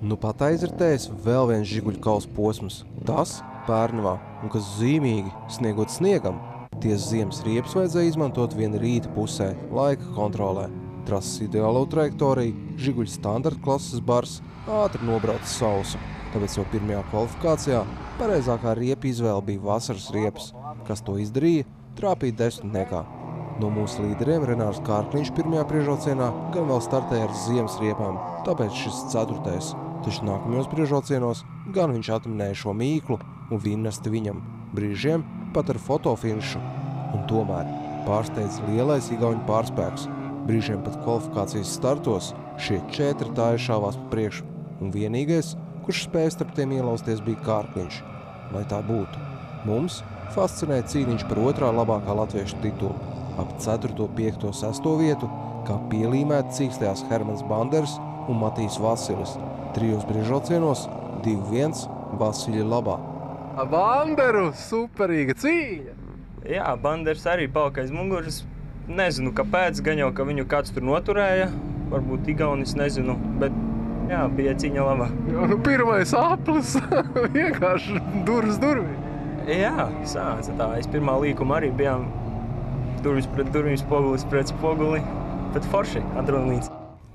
Nu pat aizritējis vēl viens žiguļu kausa posms. Tas Pērnavā, un kas zīmīgi sniegot sniegam, ties ziemas riepas vajadzēja izmantot viena rīta pusē, laika kontrolē. Trases ideālo trajektoriju, žiguļu standarta klases bars ātri nobrauca sausu, tāpēc jau pirmajā kvalifikācijā pareizākā riepa izvēle bija vasaras riepas. Kas to izdarīja, trāpīja desmitniekā. No mūsu līderiem Renārs Kārkliņš pirmajā priekšrocienā gan vēl startēja ar ziemas riepām, tāpēc šis ceturtais. Taču nākamajos priekšrocienos gan viņš atminēja šo mīklu un vinnasti viņam, brīžiem pat ar fotofinišu. Un tomēr pārsteidz lielais igauņu pārspēks. Brīžiem pat kvalifikācijas startos šie 4 tāji šāvās pa priekšu, un vienīgais, kurš spēja starp tiem ielausties, bija Kārkliņš. Lai tā būtu, mums fascinēja cīniņš par otrā labākā latviešu titulu. Ap 4., 5., 6. vietu, kā pielīmēti cīkstējās Hermans Banders un Matīs Vasilis. 3 priekšrocienos 2-1 Vasiļa labā. Banderu superīga cīņa! Jā, Banders arī palika aiz muguras. Nezinu, kāpēc, gan jau, ka viņu kāds tur noturēja. Varbūt igaunis, nezinu, bet jā, bija cīņa labā. Jo, nu pirmais aplis, vienkārši durvis durvī. Jā, sanāca tā. Es pirmā līkuma arī bijām durvis pret durvīm, spogulis pret spoguli, bet forši adrenalīns.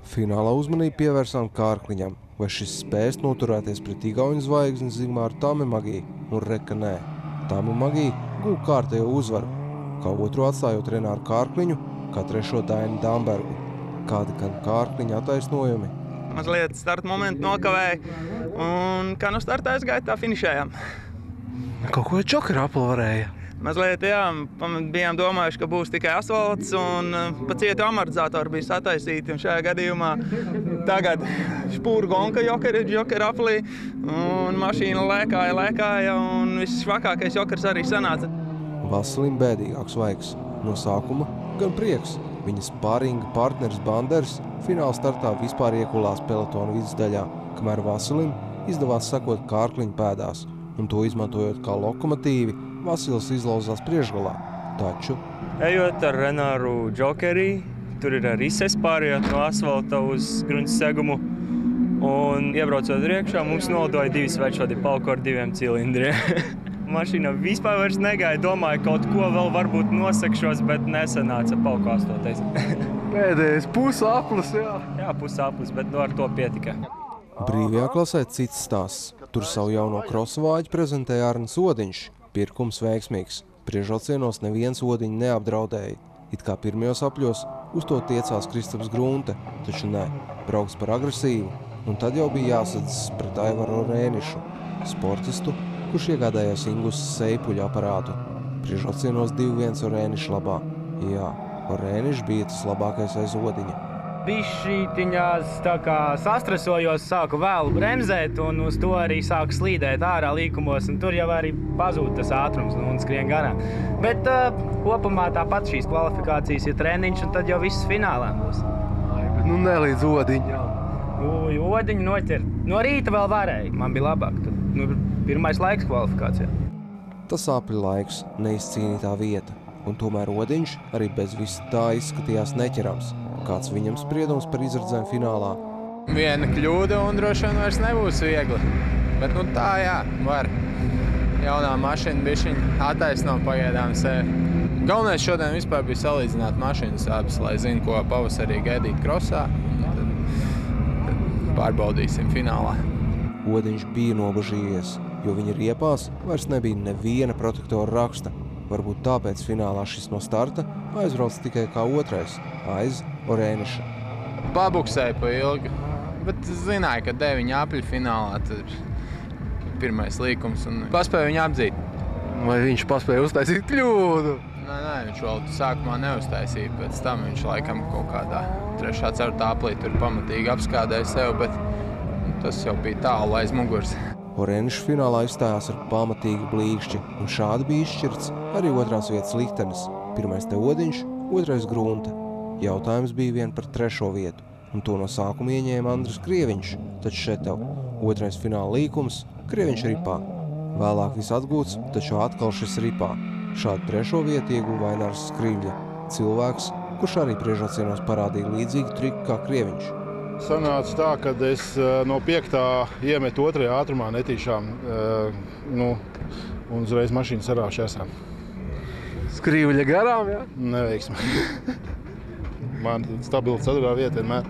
Finālā uzmanību pievērsām Kārkliņam, vai šis spēs noturēties pret igauņu zvaigzni Zigmāru Tamimagī, un reka nē. Tamimagī guva kārtējo uzvaru, kā otru atstājot Renāru Kārkliņu, kā trešo Dainu Dambergu. Kādi gan Kārkliņa attaisnojumi? Mazliet starta momentu nokavēja, un kā no starta aizgāja, tā finišējām. Kaut ko Džokera apli varēja. Mazliet, jā, bijām domājuši, ka būs tikai asfalts, un pa cietu amortizatori bija sataisīti, un šajā gadījumā tagad špūru gonka Džokera aplī, un mašīna lēkāja, un viss švakākais jokers arī sanāca. Vasilim bēdīgāks vaigs. No sākuma gan prieks. Viņa spāringa partneris Banders fināla startā vispār iekulās pelotonu vidusdaļā, kamēr Vasilim izdevās sekot Kārkliņa pēdās, un to izmantojot kā lokomotīvi, Vasils izlauzās priekšgalā. Taču Ejot ar Renāru Džokerī, tur ir arī pārējot no asfalta uz grunts segumu, un iebraucot iekšā, mums nolidoja 2 svečvadi palku ar 2 cilindriem. Mašīna vispār vairs negāja, domāju, kaut ko vēl varbūt nosakšos, bet nesanāca palku 8. Pēdējais pusaplis, jā. Jā, pusaplis, bet ar to pietika. brīvajā klasē cits stāsts. Tur savu jauno krosvāģi prezentēja Arnis Odiņš. Pirkums veiksmīgs. Priekšrocienos neviens Odiņu neapdraudēja. It kā pirmajos apļos uz to tiecās Kristaps Grunte, taču nē, brauks par agresīvu, un tad jau bija jāsadzas pret Aivaru Rēnišu, sportistu, kurš iegādājās Ingus seipuļu aparātu. Priekšrocienos 2-1 Rēniša labā. Jā, Rēniš bija tas labākais aiz Odiņa. Bišķītiņās tā kā sastresojos, sāku vēlu bremzēt un uz to arī sāku slīdēt ārā līkumos, un tur jau arī pazūd tas ātrums un skrien garām. Bet kopumā tāpat šīs kvalifikācijas ir treniņš, un tad jau viss finālā būs. Bet nu nelīdz Odiņam. Odiņu noķer. No rīta vēl varēja, man bija labāk. Tad, pirmais laiks kvalifikācijā. Tas apļu laiks, neizcīnītā vieta, un tomēr Odiņš arī bez visa tā izskatījās neķerams. Kāds viņam spriedums par izredzēm finālā? Viena kļūda un droši vien vairs nebūs viegli. Bet nu tā jā, var. Jaunā mašīna bišķiņ attaisno pagaidām sevi. Galvenais šodien vispār bija salīdzināt mašīnas abas, lai zinu, ko pavasarī gaidīt krosā. Tad pārbaudīsim finālā. Odiņš bija nobažījies, jo viņa riepās vairs nebija neviena protektora raksta. Varbūt tāpēc finālā šis no starta aizbrauc tikai kā otrais, aiz Rēniša. Pabuksēja pa ilgi, bet zināja, ka 9 apļu finālā tad ir pirmais līkums un paspēja viņu apdzīt. Vai viņš paspēja uztaisīt kļūdu? Nē, viņš vēl sākumā neuztaisīja, pēc tam viņš laikam kaut kādā 3. 4. aplī tur pamatīgi apskādēja sev, bet tas jau bija tālu aiz muguras. Rēniša finālā izstājās ar pamatīgi blīkšķi, un šādi bija izšķirts arī otrās vietas liktenis. Pirmais te Odiņš, otrais Grunte. Jautājums bija vien par 3. vietu, un to no sākuma ieņēma Andris Krieviņš, taču šeit tev otrais fināla līkums Krieviņš ripā. Vēlāk viss atgūts, taču atkal šis ripā. Šādu 3. vietu ieguva Vainārs Skrivļa, cilvēks, kurš arī priekšrocienos parādīja līdzīgu triku kā Krieviņš. Sanāca tā, ka es no 5. iemetu 2. ātrumā netīšām, un uzreiz mašīna sarāva šķērsā. Skrīvuļa garām, jā? Neveiksme. Man stabila 4. vieta vienmēr.